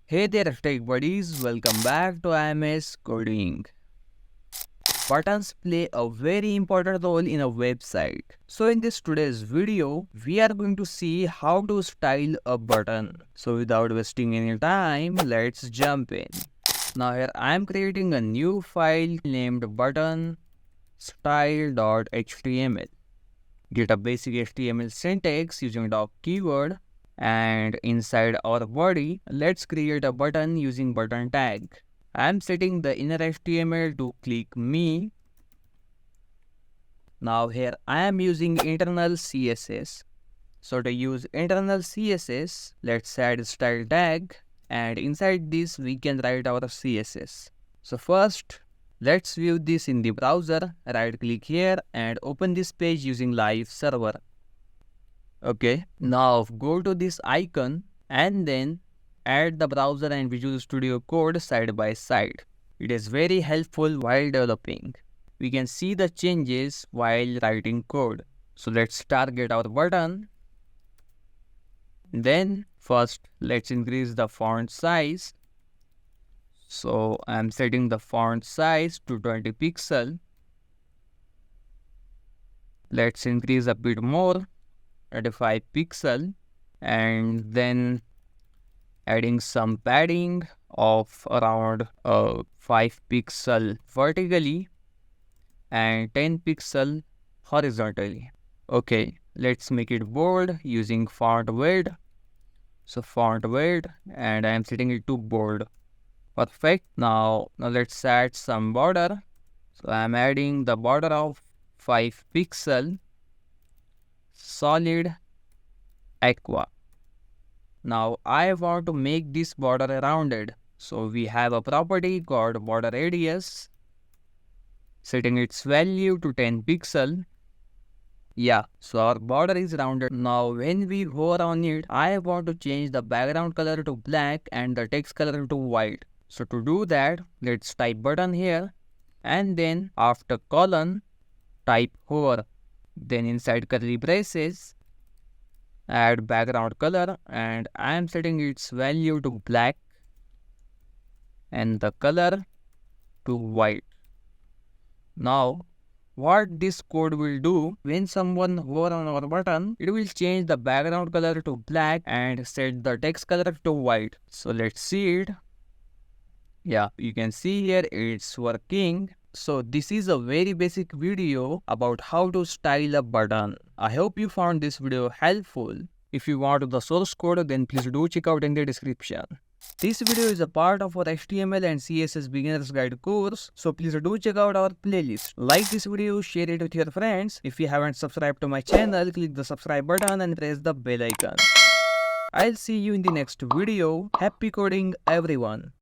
Hey there tech buddies, welcome back to IMS Coding. Buttons play a very important role in a website. So in this today's video, we are going to see how to style a button. So without wasting any time, let's jump in. Now here I am creating a new file named button style.html. Get a basic HTML syntax using doc keyword. And inside our body, let's create a button using button tag. I am setting the inner HTML to click me. Now here I am using internal CSS. So to use internal CSS, let's add style tag, and inside this we can write our CSS. So first, let's view this in the browser. Right click here and open this page using live server. Okay, now go to this icon and then add the browser and Visual Studio Code side by side. It is very helpful while developing. We can see the changes while writing code. So let's target our button. Then first let's increase the font size. So I'm setting the font size to 20 pixel. Let's increase a bit more. 25 pixel, and then adding some padding of around 5 pixel vertically and 10 pixel horizontally. Okay, let's make it bold using font weight. So font weight, and I am setting it to bold. Perfect. Now let's add some border. So I am adding the border of 5 pixel solid aqua. Now I want to make this border rounded. So we have a property called border radius, setting its value to 10 pixel. Yeah, so our border is rounded. Now when we hover on it, I want to change the background color to black and the text color to white. So to do that, let's type button here, and then after colon, type hover. Then inside curly braces, add background color, and I am setting its value to black and the color to white. Now what this code will do, when someone hover on our button, it will change the background color to black and set the text color to white. So let's see it. Yeah, you can see here it's working. So this is a very basic video about how to style a button. I hope you found this video helpful. If you want the source code, then please do check out in the description. This video is a part of our HTML and CSS Beginners Guide Course, so please do check out our playlist. Like this video, share it with your friends. If you haven't subscribed to my channel, click the subscribe button and press the bell icon. I'll see you in the next video. Happy coding everyone.